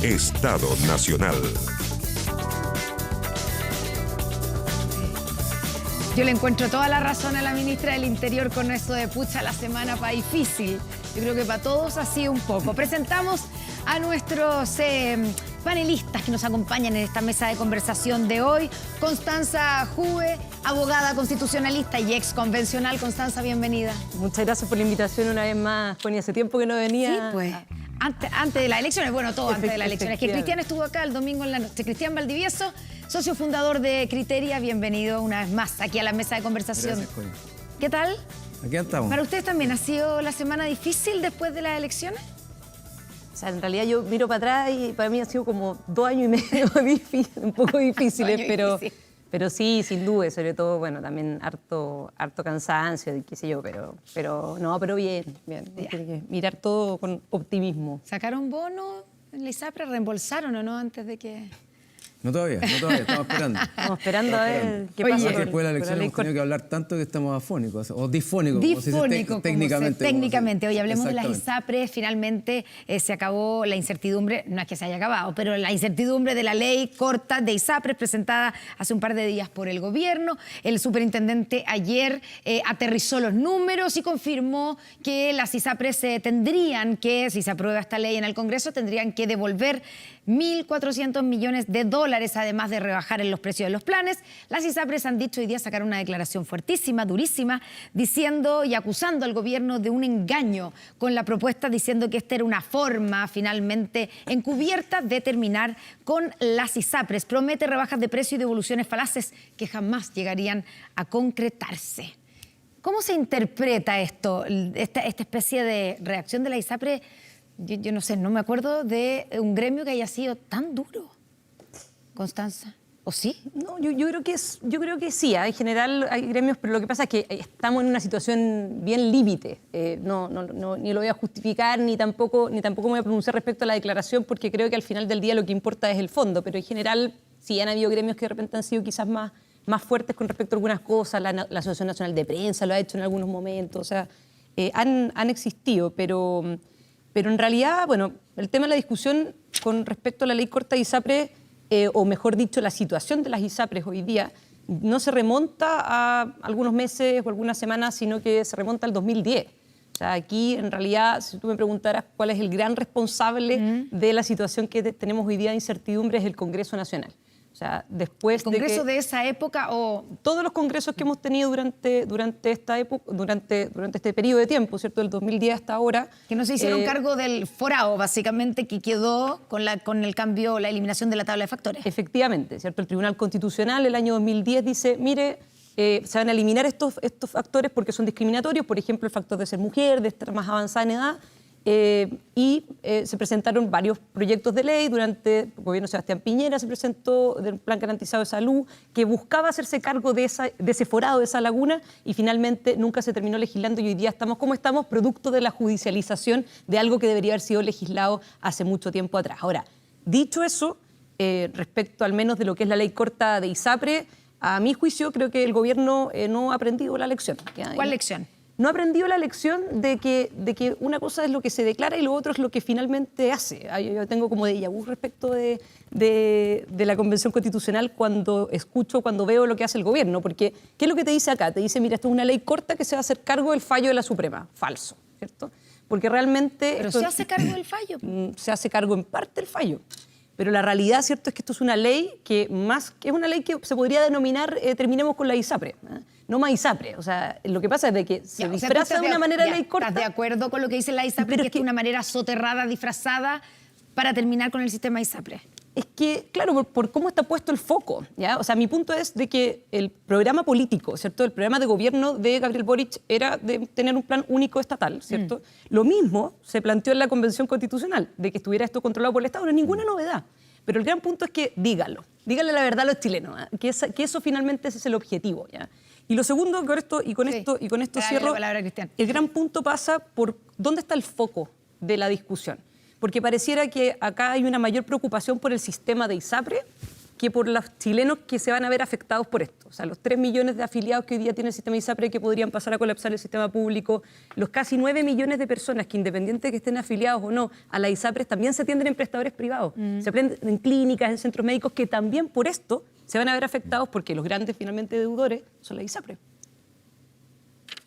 Estado Nacional. Yo le encuentro toda la razón a la ministra del Interior con esto de pucha la semana para difícil. Yo creo que para todos ha sido un poco. Presentamos a nuestros panelistas que nos acompañan en esta mesa de conversación de hoy. Constanza Jue, abogada constitucionalista y ex convencional. Constanza, bienvenida. Muchas gracias por la invitación una vez más, Connie. Hace tiempo que no venía. Sí, pues. Antes de las elecciones, bueno, todo antes de las elecciones. Que Cristian estuvo acá el domingo en la noche. Cristian Valdivieso, socio fundador de Criteria, bienvenido una vez más aquí a la mesa de conversación. Gracias, Connie. ¿Qué tal? Aquí estamos. ¿Para ustedes también ha sido la semana difícil después de las elecciones? O sea, en realidad yo miro para atrás y para mí ha sido como 2 años y medio difícil, un poco difíciles, pero sí, sin duda, y sobre todo, bueno, también harto cansancio, y qué sé yo, pero bien. Hay que mirar todo con optimismo. ¿Sacaron bono en la ISAPRE? ¿Reembolsaron o no antes de que...? No todavía, estamos esperando. Estamos esperando a ver qué Oye, pasa. Después de la elección hemos tenido que hablar tanto que estamos afónicos, o disfónicos, Difónico, técnicamente. Técnicamente. Oye, hablemos de las ISAPRE. Finalmente se acabó la incertidumbre, no es que se haya acabado, pero la incertidumbre de la ley corta de ISAPRE presentada hace un par de días por el gobierno. El superintendente ayer aterrizó los números y confirmó que las ISAPRE tendrían que, si se aprueba esta ley en el Congreso, tendrían que devolver 1.400 millones de dólares, además de rebajar en los precios de los planes. Las ISAPRES han dicho hoy día, sacar una declaración fuertísima, durísima, diciendo y acusando al gobierno de un engaño con la propuesta, diciendo que esta era una forma finalmente encubierta de terminar con las ISAPRES. Promete rebajas de precio y devoluciones falaces que jamás llegarían a concretarse. ¿Cómo se interpreta esto, esta especie de reacción de la ISAPRE? Yo no sé, no me acuerdo de un gremio que haya sido tan duro. Constanza, ¿o sí? No, yo creo que sí. En general hay gremios, pero lo que pasa es que estamos en una situación bien límite. Ni lo voy a justificar, ni tampoco me voy a pronunciar respecto a la declaración, porque creo que al final del día lo que importa es el fondo. Pero en general sí han habido gremios que de repente han sido quizás más fuertes con respecto a algunas cosas. La Asociación Nacional de Prensa lo ha hecho en algunos momentos. O sea, han existido, pero en realidad, bueno, el tema de la discusión con respecto a la ley corta de ISAPRE, o mejor dicho, la situación de las ISAPRES hoy día, no se remonta a algunos meses o algunas semanas, sino que se remonta al 2010. O sea, aquí, en realidad, si tú me preguntaras cuál es el gran responsable de la situación que tenemos hoy día de incertidumbre, es el Congreso Nacional. O sea, después ¿El Congreso de esa época o...? Todos los congresos que hemos tenido durante esta época, durante este periodo de tiempo, ¿cierto? Del 2010 hasta ahora. Que no se hicieron cargo del forado, básicamente, que quedó con el cambio, la eliminación de la tabla de factores. Efectivamente, ¿cierto? El Tribunal Constitucional el año 2010 dice, mire, se van a eliminar estos factores porque son discriminatorios, por ejemplo, el factor de ser mujer, de estar más avanzada en edad, se presentaron varios proyectos de ley. Durante el gobierno de Sebastián Piñera se presentó el Plan Garantizado de Salud, que buscaba hacerse cargo de ese forado, de esa laguna, y finalmente nunca se terminó legislando, y hoy día estamos como estamos, producto de la judicialización de algo que debería haber sido legislado hace mucho tiempo atrás. Ahora, dicho eso, respecto al menos de lo que es la ley corta de ISAPRE, a mi juicio creo que el gobierno no ha aprendido la lección. ¿Cuál lección? No ha aprendido la lección de que una cosa es lo que se declara y lo otro es lo que finalmente hace. Yo tengo como déjà vu respecto de la Convención Constitucional cuando veo lo que hace el gobierno. Porque, ¿qué es lo que te dice acá? Te dice, mira, esto es una ley corta que se va a hacer cargo del fallo de la Suprema. Falso, ¿cierto? Porque realmente... ¿Pero se hace cargo del fallo? Se hace cargo en parte del fallo. Pero la realidad, ¿cierto?, es que esto es una ley que es una ley que se podría denominar terminemos con la ISAPRE, no más ISAPRE. O sea, lo que pasa es de que se disfraza de una manera ley corta. ¿Estás de acuerdo con lo que dice la ISAPRE, que es una manera soterrada, disfrazada, para terminar con el sistema ISAPRE? Es que, claro, por cómo está puesto el foco, ¿ya? O sea, mi punto es de que el programa político, ¿cierto? El programa de gobierno de Gabriel Boric era de tener un plan único estatal, ¿cierto? Lo mismo se planteó en la Convención Constitucional, de que estuviera esto controlado por el Estado. No es ninguna novedad. Pero el gran punto es que díganle la verdad a los chilenos, ¿eh? que eso finalmente ese es el objetivo, ¿ya? Y lo segundo, con esto cierro, el gran punto pasa por dónde está el foco de la discusión. Porque pareciera que acá hay una mayor preocupación por el sistema de ISAPRE que por los chilenos que se van a ver afectados por esto. O sea, los 3 millones de afiliados que hoy día tiene el sistema ISAPRE que podrían pasar a colapsar el sistema público, los casi 9 millones de personas que, independiente de que estén afiliados o no a la ISAPRE, también se atienden en prestadores privados, se atienden en clínicas, en centros médicos, que también por esto se van a ver afectados porque los grandes finalmente deudores son la ISAPRE.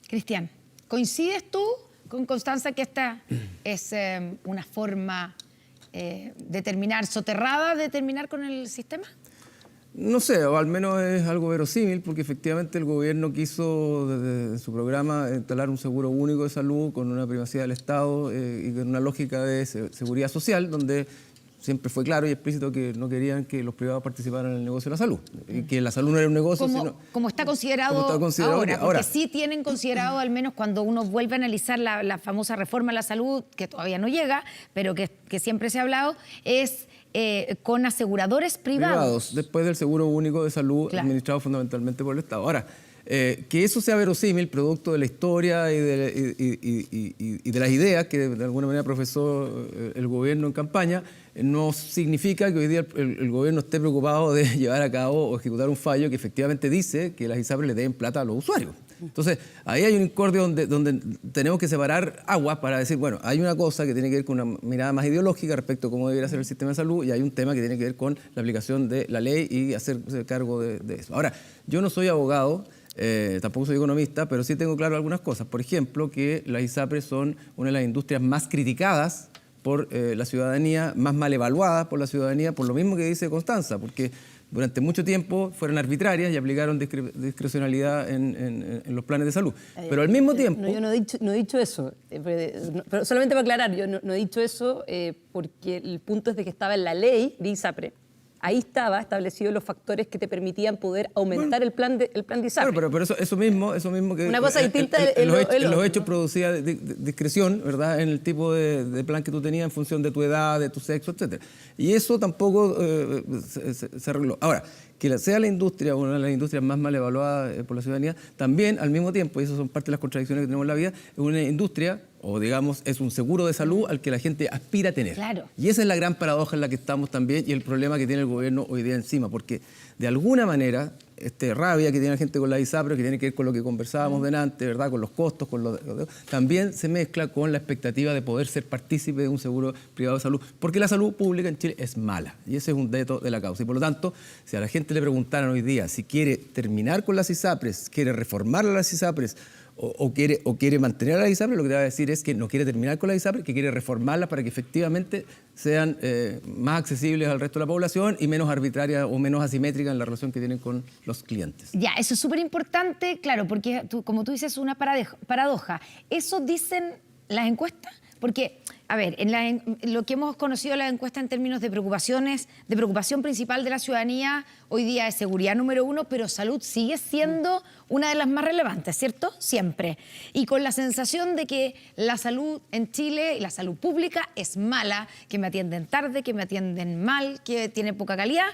Cristian, ¿coincides tú con Constanza que esta es una forma soterrada de terminar con el sistema? No sé, o al menos es algo verosímil, porque efectivamente el gobierno quiso desde su programa instalar un seguro único de salud con una privacidad del Estado y con una lógica de seguridad social, donde siempre fue claro y explícito que no querían que los privados participaran en el negocio de la salud, y que la salud no era un negocio, como está considerado ahora, porque sí tienen considerado, al menos cuando uno vuelve a analizar la famosa reforma a la salud, que todavía no llega, pero que siempre se ha hablado, es con aseguradores privados. Después del seguro único de salud, claro, administrado fundamentalmente por el Estado. Ahora, que eso sea verosímil, producto de la historia y de las ideas que de alguna manera profesó el gobierno en campaña, no significa que hoy día el gobierno esté preocupado de llevar a cabo o ejecutar un fallo que efectivamente dice que las ISAPRES le den plata a los usuarios. Entonces, ahí hay un incordio donde tenemos que separar aguas para decir, bueno, hay una cosa que tiene que ver con una mirada más ideológica respecto a cómo debería ser el sistema de salud, y hay un tema que tiene que ver con la aplicación de la ley y hacerse cargo de eso. Ahora, yo no soy abogado, tampoco soy economista, pero sí tengo claro algunas cosas. Por ejemplo, que las ISAPRES son una de las industrias más criticadas por la ciudadanía, más mal evaluadas por la ciudadanía, por lo mismo que dice Constanza, porque durante mucho tiempo fueron arbitrarias y aplicaron discrecionalidad en los planes de salud. Pero al mismo tiempo... Yo no he dicho eso, pero solamente para aclarar, yo no he dicho eso porque el punto es de que estaba en la ley de ISAPRE. Ahí estaba establecido los factores que te permitían poder aumentar el plan de ISAPRE. Pero eso mismo que... Una cosa distinta en los hechos producía discreción, ¿verdad? En el tipo de plan que tú tenías en función de tu edad, de tu sexo, etc. Y eso tampoco se arregló. Ahora, que sea la industria, una de las industrias más mal evaluadas por la ciudadanía, también al mismo tiempo, y eso son parte de las contradicciones que tenemos en la vida, es una industria, o digamos, es un seguro de salud al que la gente aspira a tener. Claro. Y esa es la gran paradoja en la que estamos también, y el problema que tiene el gobierno hoy día encima, porque de alguna manera, rabia que tiene la gente con la ISAPRE, que tiene que ver con lo que conversábamos delante, ¿verdad? Con los costos, también se mezcla con la expectativa de poder ser partícipe de un seguro privado de salud, porque la salud pública en Chile es mala, y ese es un dato de la causa. Y por lo tanto, si a la gente le preguntaran hoy día si quiere terminar con las ISAPRES, quiere reformar las ISAPRES, o quiere mantener a la ISAPRE, lo que te va a decir es que no quiere terminar con la ISAPRE, que quiere reformarla para que efectivamente sean más accesibles al resto de la población y menos arbitrarias o menos asimétricas en la relación que tienen con los clientes. Ya, eso es súper importante, claro, porque como tú dices, es una paradoja. ¿Eso dicen las encuestas? Porque, a ver, en lo que hemos conocido las encuestas en términos de preocupación principal de la ciudadanía, hoy día es seguridad número 1, pero salud sigue siendo una de las más relevantes, ¿cierto? Siempre. Y con la sensación de que la salud en Chile, la salud pública, es mala, que me atienden tarde, que me atienden mal, que tiene poca calidad.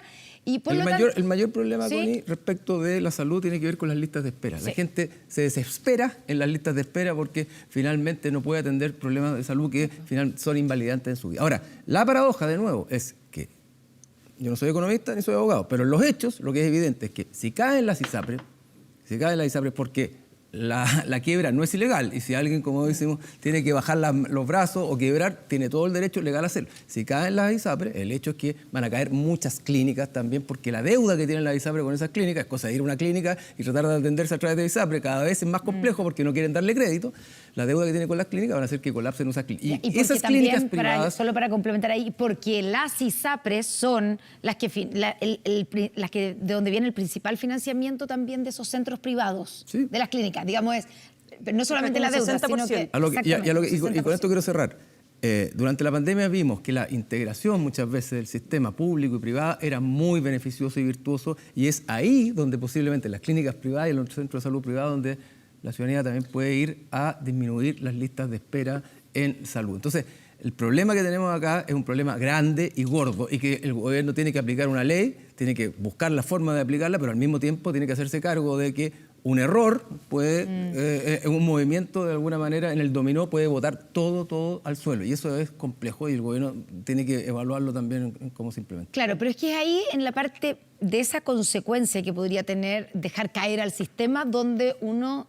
Y por el mayor problema, ¿sí?, Connie, respecto de la salud tiene que ver con las listas de espera. Sí. La gente se desespera en las listas de espera porque finalmente no puede atender problemas de salud que son invalidantes en su vida. Ahora, la paradoja, de nuevo, es que yo no soy economista ni soy abogado, pero en los hechos lo que es evidente es que si caen las ISAPRES, porque la quiebra no es ilegal, y si alguien, como decimos, tiene que bajar los brazos o quebrar, tiene todo el derecho legal a hacerlo. Si caen las ISAPRES, el hecho es que van a caer muchas clínicas también, porque la deuda que tienen las ISAPRES con esas clínicas, es cosa de ir a una clínica y tratar de atenderse a través de ISAPRES, cada vez es más complejo porque no quieren darle crédito. La deuda que tiene con las clínicas van a hacer que colapsen esas clínicas. Y esas clínicas privadas... Solo para complementar ahí, porque las ISAPRES son las que de donde viene el principal financiamiento también de esos centros privados, sí, de las clínicas. Digamos, no solamente la deuda, 60%. Sino que... Y con esto quiero cerrar. Durante la pandemia vimos que la integración muchas veces del sistema público y privado era muy beneficioso y virtuoso, y es ahí donde posiblemente las clínicas privadas y los centros de salud privados donde la ciudadanía también puede ir a disminuir las listas de espera en salud. Entonces, el problema que tenemos acá es un problema grande y gordo, y que el gobierno tiene que aplicar una ley, tiene que buscar la forma de aplicarla, pero al mismo tiempo tiene que hacerse cargo de que un error puede, un movimiento de alguna manera en el dominó puede botar todo al suelo. Y eso es complejo y el gobierno tiene que evaluarlo también en cómo se implementa. Claro, pero es que es ahí en la parte de esa consecuencia que podría tener dejar caer al sistema, donde uno,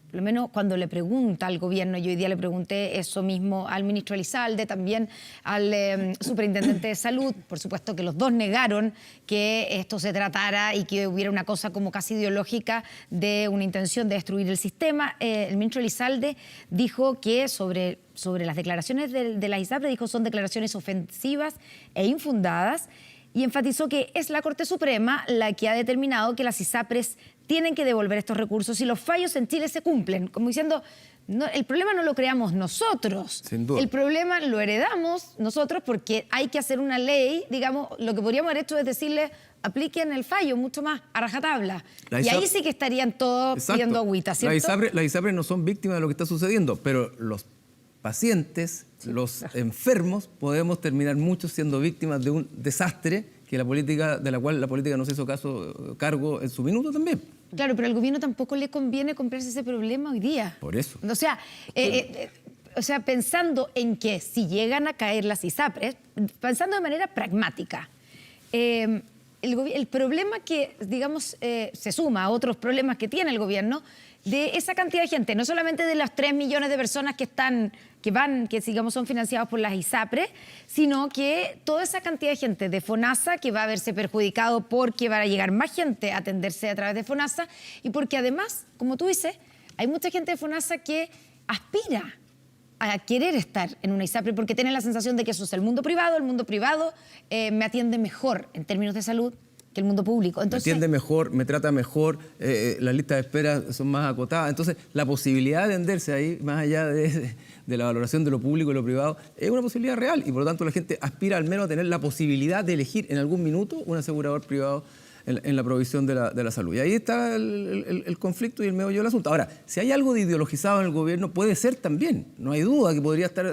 por lo menos cuando le pregunta al gobierno, yo hoy día le pregunté eso mismo al ministro Elizalde, también al superintendente de salud, por supuesto que los dos negaron que esto se tratara y que hubiera una cosa como casi ideológica de una intención de destruir el sistema. El ministro Elizalde dijo que sobre las declaraciones de las ISAPRES, dijo son declaraciones ofensivas e infundadas, y enfatizó que es la Corte Suprema la que ha determinado que las ISAPRES tienen que devolver estos recursos y los fallos en Chile se cumplen. Como diciendo, no, el problema no lo creamos nosotros. Sin duda. El problema lo heredamos nosotros porque hay que hacer una ley, digamos, lo que podríamos haber hecho es decirle, apliquen el fallo mucho más a rajatabla. Y ahí sí que estarían todos pidiendo agüita, ¿cierto? Las ISAPRES no son víctimas de lo que está sucediendo, pero los pacientes, los enfermos, podemos terminar muchos siendo víctimas de un desastre que de la cual la política no se hizo cargo en su minuto también. Claro, pero al gobierno tampoco le conviene comprarse ese problema hoy día. Por eso. O sea, pensando en que si llegan a caer las ISAPRES, pensando de manera pragmática, el problema que, digamos, se suma a otros problemas que tiene el gobierno, de esa cantidad de gente, no solamente de las 3 millones de personas que digamos son financiados por las ISAPRES, sino que toda esa cantidad de gente de FONASA que va a verse perjudicado porque va a llegar más gente a atenderse a través de FONASA y porque además, como tú dices, hay mucha gente de FONASA que aspira a querer estar en una ISAPRE porque tiene la sensación de que eso es el mundo privado me atiende mejor en términos de salud que el mundo público. Entonces, me atiende mejor, me trata mejor, las listas de espera son más acotadas. Entonces, la posibilidad de atenderse ahí, más allá de la valoración de lo público y lo privado, es una posibilidad real. Y por lo tanto, la gente aspira al menos a tener la posibilidad de elegir en algún minuto un asegurador privado en la provisión de la salud. Y ahí está el conflicto y el meollo del asunto. Ahora, si hay algo de ideologizado en el gobierno, puede ser también. No hay duda que podría estar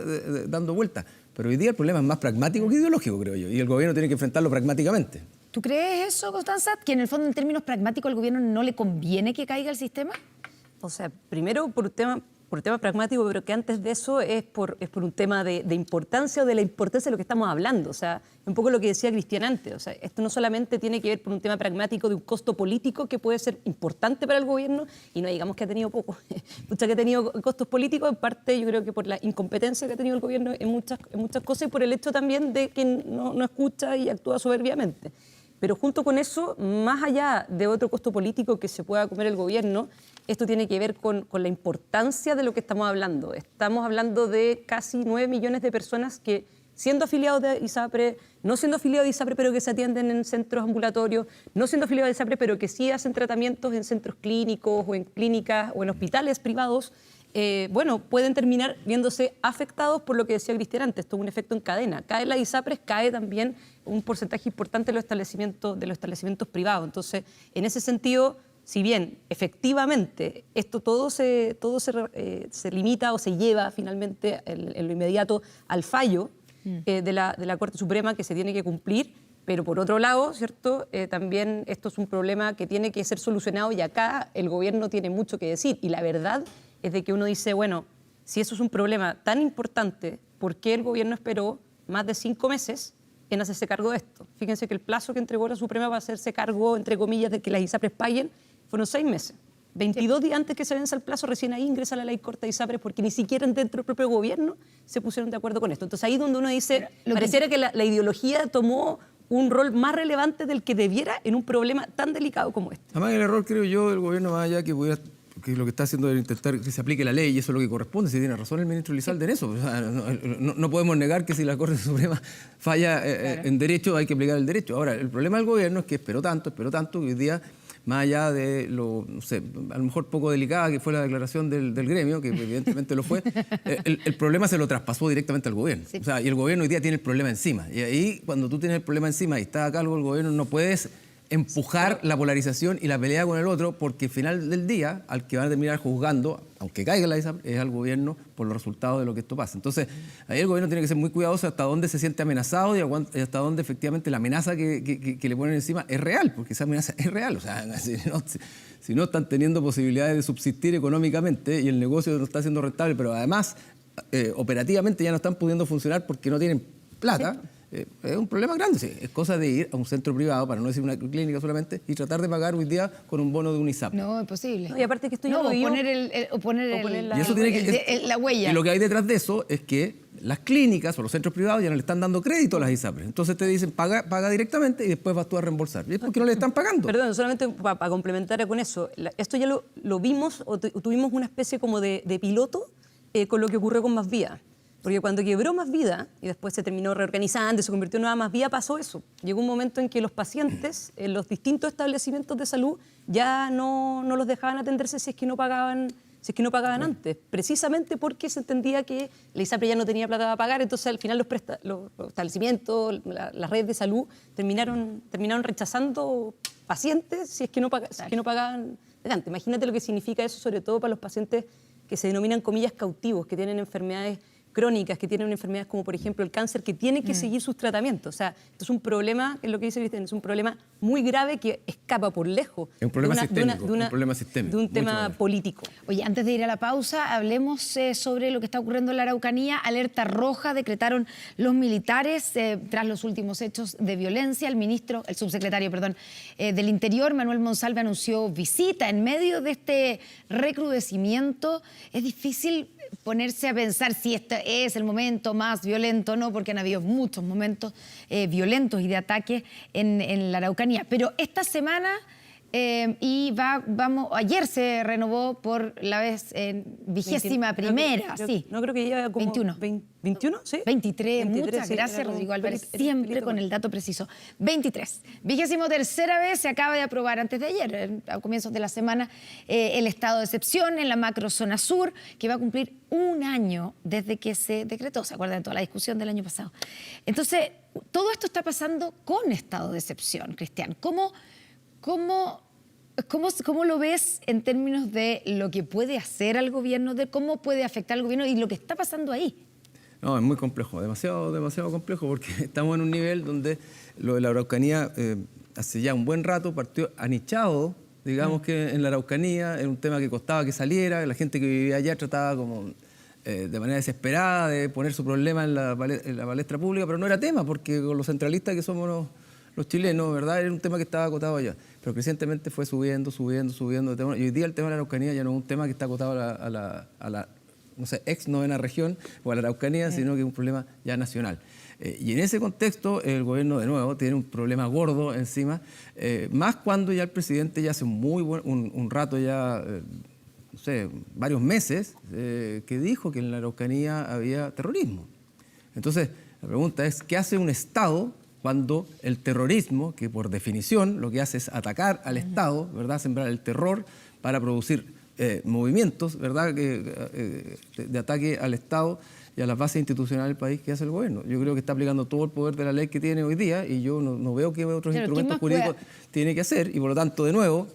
dando vueltas. Pero hoy día el problema es más pragmático que ideológico, creo yo. Y el gobierno tiene que enfrentarlo pragmáticamente. ¿Tú crees eso, Constanza? ¿Que en el fondo, en términos pragmáticos, al gobierno no le conviene que caiga el sistema? O sea, primero por un tema pragmático, pero que antes de eso es por un tema de importancia o de la importancia de lo que estamos hablando. O sea, un poco lo que decía Cristian antes. O sea, esto no solamente tiene que ver por un tema pragmático de un costo político que puede ser importante para el gobierno, y no digamos que ha tenido poco, mucha que ha tenido costos políticos, en parte yo creo que por la incompetencia que ha tenido el gobierno en muchas cosas y por el hecho también de que no escucha y actúa soberbiamente. Pero junto con eso, más allá de otro costo político que se pueda comer el gobierno, esto tiene que ver con la importancia de lo que estamos hablando. Estamos hablando de casi 9 millones de personas que, siendo afiliados de ISAPRE, no siendo afiliados de ISAPRE, pero que se atienden en centros ambulatorios, no siendo afiliados de ISAPRE, pero que sí hacen tratamientos en centros clínicos o en clínicas o en hospitales privados, pueden terminar viéndose afectados por lo que decía Cristian antes, esto es un efecto en cadena. Cae la ISAPRES, cae también un porcentaje importante de los establecimientos privados. Entonces, en ese sentido, si bien efectivamente esto todo se limita o se lleva finalmente en lo inmediato al fallo de la Corte Suprema que se tiene que cumplir, pero por otro lado, ¿cierto? También esto es un problema que tiene que ser solucionado y acá el gobierno tiene mucho que decir. Y la verdad es de que uno dice, bueno, si eso es un problema tan importante, ¿por qué el gobierno esperó más de 5 meses en hacerse cargo de esto? Fíjense que el plazo que entregó la Suprema para hacerse cargo, entre comillas, de que las ISAPRES paguen, fueron 6 meses. 22 días antes que se venza el plazo, recién ahí ingresa la ley corta de ISAPRES porque ni siquiera dentro del propio gobierno se pusieron de acuerdo con esto. Entonces ahí donde uno dice, pareciera que la ideología tomó un rol más relevante del que debiera en un problema tan delicado como este. Además, el error, creo yo, del gobierno, más allá que lo que está haciendo es intentar que se aplique la ley y eso es lo que corresponde, si tiene razón el ministro Elizalde en eso. O sea, no podemos negar que si la Corte Suprema falla en derecho, hay que aplicar el derecho. Ahora, el problema del gobierno es que esperó tanto, que hoy día, más allá de lo, no sé, a lo mejor poco delicada que fue la declaración del gremio, que evidentemente lo fue, el problema se lo traspasó directamente al gobierno. Sí. O sea, y el gobierno hoy día tiene el problema encima. Y ahí, cuando tú tienes el problema encima y está a cargo del gobierno, no puedes empujar la polarización y la pelea con el otro, porque al final del día, al que van a terminar juzgando, aunque caiga la ISAPRE, es al gobierno por los resultados de lo que esto pasa. Entonces, ahí el gobierno tiene que ser muy cuidadoso hasta dónde se siente amenazado y hasta dónde efectivamente la amenaza que le ponen encima es real, porque esa amenaza es real. O sea, si no están teniendo posibilidades de subsistir económicamente y el negocio no está siendo rentable, pero además operativamente ya no están pudiendo funcionar porque no tienen plata. Sí. Es un problema grande, sí. Es cosa de ir a un centro privado, para no decir una clínica solamente, y tratar de pagar hoy día con un bono de un ISAPRE. No, es posible. No, y aparte que esto no, poner la huella. Y lo que hay detrás de eso es que las clínicas o los centros privados ya no le están dando crédito a las ISAPRE. Entonces te dicen, paga directamente y después vas tú a reembolsar. Y es porque no le están pagando. Perdón, solamente para complementar con eso. Esto ya lo vimos o tuvimos una especie como de piloto con lo que ocurrió con Más Vida. Porque cuando quebró Más Vida y después se terminó reorganizando y se convirtió en Nueva Más Vida, pasó eso. Llegó un momento en que los pacientes en los distintos establecimientos de salud ya no los dejaban atenderse si es que no pagaban antes, precisamente porque se entendía que la ISAPRE ya no tenía plata para pagar, entonces al final los establecimientos, las redes de salud terminaron rechazando pacientes si es que no pagaban adelante. Imagínate lo que significa eso, sobre todo para los pacientes que se denominan, comillas, cautivos, que tienen enfermedades crónicas, que tienen enfermedades como por ejemplo el cáncer, que tienen que seguir sus tratamientos. O sea, esto es un problema, es lo que dice Cristian, es un problema muy grave que escapa por lejos es un problema sistémico, de un tema político. Oye, antes de ir a la pausa, hablemos sobre lo que está ocurriendo en la Araucanía. Alerta roja decretaron los militares tras los últimos hechos de violencia. El subsecretario del Interior, Manuel Monsalve, anunció visita en medio de este recrudecimiento. Es difícil ponerse a pensar si este es el momento más violento o no, porque han habido muchos momentos violentos y de ataques en la Araucanía. Pero esta semana ayer se renovó por la vez 21ª, sí. No creo que lleva como 21. 21, ¿sí? 23, muchas gracias, Rodrigo Álvarez, siempre con el dato preciso. 23. 23ª vez se acaba de aprobar antes de ayer, a comienzos de la semana, el estado de excepción en la macrozona sur, que va a cumplir un año desde que se decretó. ¿Se acuerdan de toda la discusión del año pasado? Entonces, todo esto está pasando con estado de excepción, Cristian. ¿Cómo lo ves en términos de lo que puede hacer al gobierno, de cómo puede afectar al gobierno y lo que está pasando ahí? No, es muy complejo, demasiado complejo, porque estamos en un nivel donde lo de la Araucanía hace ya un buen rato partió anichado, digamos que en la Araucanía, era un tema que costaba que saliera, la gente que vivía allá trataba como de manera desesperada de poner su problema en la palestra pública, pero no era tema, porque con los centralistas que somos los chilenos, ¿verdad? Era un tema que estaba acotado allá. Pero crecientemente fue subiendo. Y hoy día el tema de la Araucanía ya no es un tema que está acotado a la no sé, ex novena región o a la Araucanía, sino que es un problema ya nacional. Y en ese contexto el gobierno de nuevo tiene un problema gordo encima, más cuando ya el presidente ya hace un rato ya, no sé, varios meses, que dijo que en la Araucanía había terrorismo. Entonces la pregunta es, ¿qué hace un Estado cuando el terrorismo, que por definición lo que hace es atacar al Estado, ¿verdad? Sembrar el terror para producir movimientos, ¿verdad? De ataque al Estado y a las bases institucionales del país que hace el gobierno? Yo creo que está aplicando todo el poder de la ley que tiene hoy día y yo no veo qué otros instrumentos jurídicos tiene que hacer, y por lo tanto, de nuevo,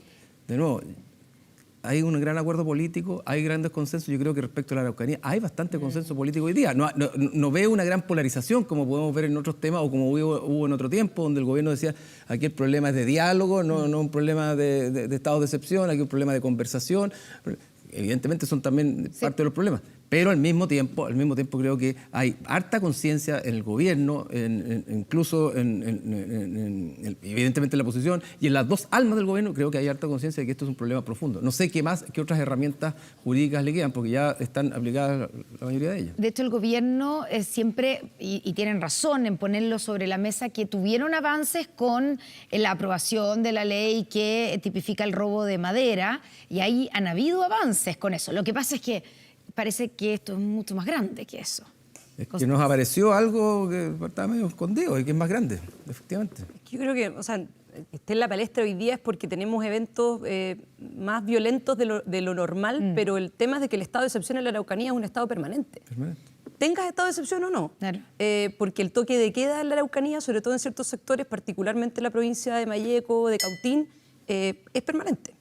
hay un gran acuerdo político, hay grandes consensos. Yo creo que respecto a la Araucanía hay bastante consenso político hoy día. No veo una gran polarización como podemos ver en otros temas o como hubo en otro tiempo, donde el gobierno decía aquí el problema es de diálogo, no un problema de estado de excepción, aquí un problema de conversación. Evidentemente son también parte de los problemas. Pero al mismo tiempo creo que hay harta conciencia en el gobierno, incluso evidentemente en la oposición, y en las dos almas del gobierno creo que hay harta conciencia de que esto es un problema profundo. No sé qué otras herramientas jurídicas le quedan, porque ya están aplicadas la mayoría de ellas. De hecho, el gobierno siempre, y tienen razón en ponerlo sobre la mesa, que tuvieron avances con la aprobación de la ley que tipifica el robo de madera, y ahí han habido avances con eso. Lo que pasa es que parece que esto es mucho más grande que eso. Es que nos apareció algo que estaba medio escondido y que es más grande, efectivamente. Yo creo que, esté en la palestra hoy día es porque tenemos eventos más violentos de lo normal, pero el tema es de que el estado de excepción en la Araucanía es un estado permanente. tengas estado de excepción o no. Claro. Porque el toque de queda en la Araucanía, sobre todo en ciertos sectores, particularmente en la provincia de Malleco, de Cautín, es permanente.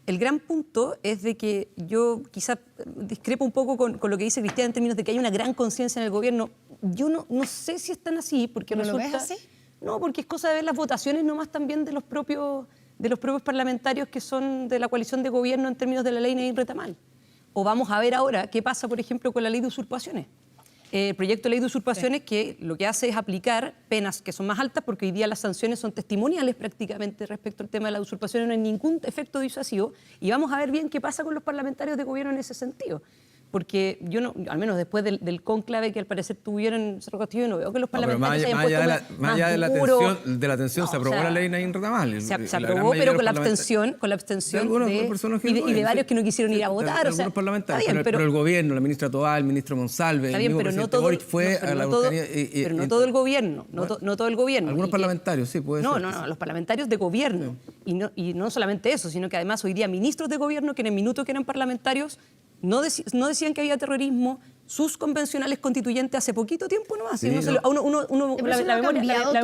El gran punto es de que yo quizás discrepo un poco con lo que dice Cristian en términos de que hay una gran conciencia en el gobierno. Yo no sé si es tan así, porque ¿No resulta... lo ves así? No, porque es cosa de ver las votaciones nomás también de los propios parlamentarios que son de la coalición de gobierno en términos de la ley Nain Retamal. O vamos a ver ahora qué pasa, por ejemplo, con la ley de usurpaciones. El proyecto de ley de usurpaciones que lo que hace es aplicar penas que son más altas, porque hoy día las sanciones son testimoniales prácticamente respecto al tema de la usurpación, no hay ningún efecto disuasivo, y vamos a ver bien qué pasa con los parlamentarios de gobierno en ese sentido. Porque yo no, al menos después del cónclave que al parecer tuvieron en Cerro Castillo, no veo que los parlamentarios se hayan puesto más allá de la tensión, se aprobó la ley Nain Retamal. Se aprobó, pero con la abstención de varios que no quisieron ir a votar. Algunos parlamentarios, pero el gobierno, la ministra Toal, el ministro Monsalve, está bien, pero no todo, Boric fue a la Araucanía. Pero no todo el gobierno, no todo el gobierno. Algunos parlamentarios, sí, puede ser. No, los parlamentarios de gobierno. Y no solamente eso, sino que además hoy día ministros de gobierno que en el minuto que eran parlamentarios no decían que había terrorismo, sus convencionales constituyentes hace poquito tiempo nomás. Sí, la memoria... No, de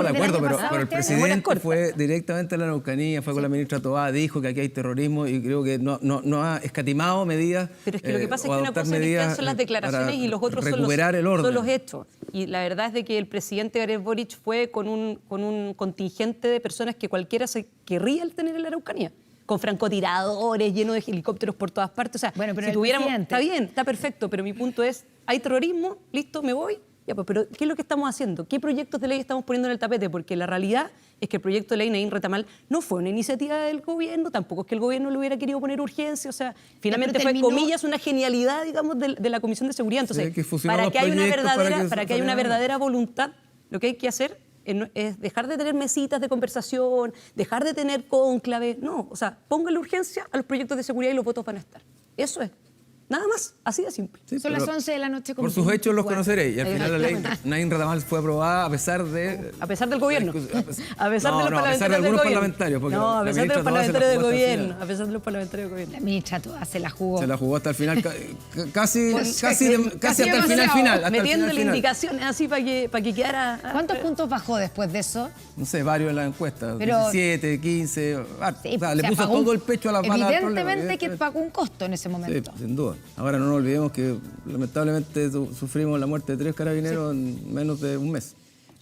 acuerdo, pero el presidente fue directamente a la Araucanía, fue con la ministra Toá, dijo que aquí hay terrorismo y creo que no ha escatimado medidas. Pero es que lo que pasa es que una cosa que son las declaraciones y los otros son los hechos. Y la verdad es de que el presidente Gabriel Boric fue con un contingente de personas que cualquiera se querría tener en la Araucanía, con francotiradores, llenos de helicópteros por todas partes. O sea, bueno, pero si tuviéramos... Está bien, está perfecto, pero mi punto es, hay terrorismo, listo, me voy. Ya, pues, pero ¿qué es lo que estamos haciendo? ¿Qué proyectos de ley estamos poniendo en el tapete? Porque la realidad es que el proyecto de ley Nain Retamal no fue una iniciativa del gobierno, tampoco es que el gobierno le hubiera querido poner urgencia, o sea, finalmente fue, comillas, una genialidad, digamos, de la Comisión de Seguridad. Entonces, sí, para que haya una verdadera voluntad, lo que hay que hacer es dejar de tener mesitas de conversación, dejar de tener cónclave. No, o sea, póngale urgencia a los proyectos de seguridad y los votos van a estar. Eso es. Nada más, así de simple. Sí, son las 11 de la noche. Por sus hechos los conoceréis. Y al final la ley Nain Retamal fue aprobada a pesar de... A pesar del gobierno. A pesar de algunos parlamentarios. No, a pesar de los parlamentarios del gobierno. A pesar de los parlamentarios del gobierno. La ministra Toá se la jugó. Se la jugó hasta el final, casi hasta el final. Metiéndole indicaciones así para que quedara... ¿Cuántos puntos bajó después de eso? No sé, varios en las encuestas. Pero, 17, 15... Sí, o sea, le puso todo el pecho a la bala. Evidentemente que pagó un costo en ese momento. Sí, sin duda. Ahora no nos olvidemos que lamentablemente sufrimos la muerte de 3 carabineros en menos de un mes.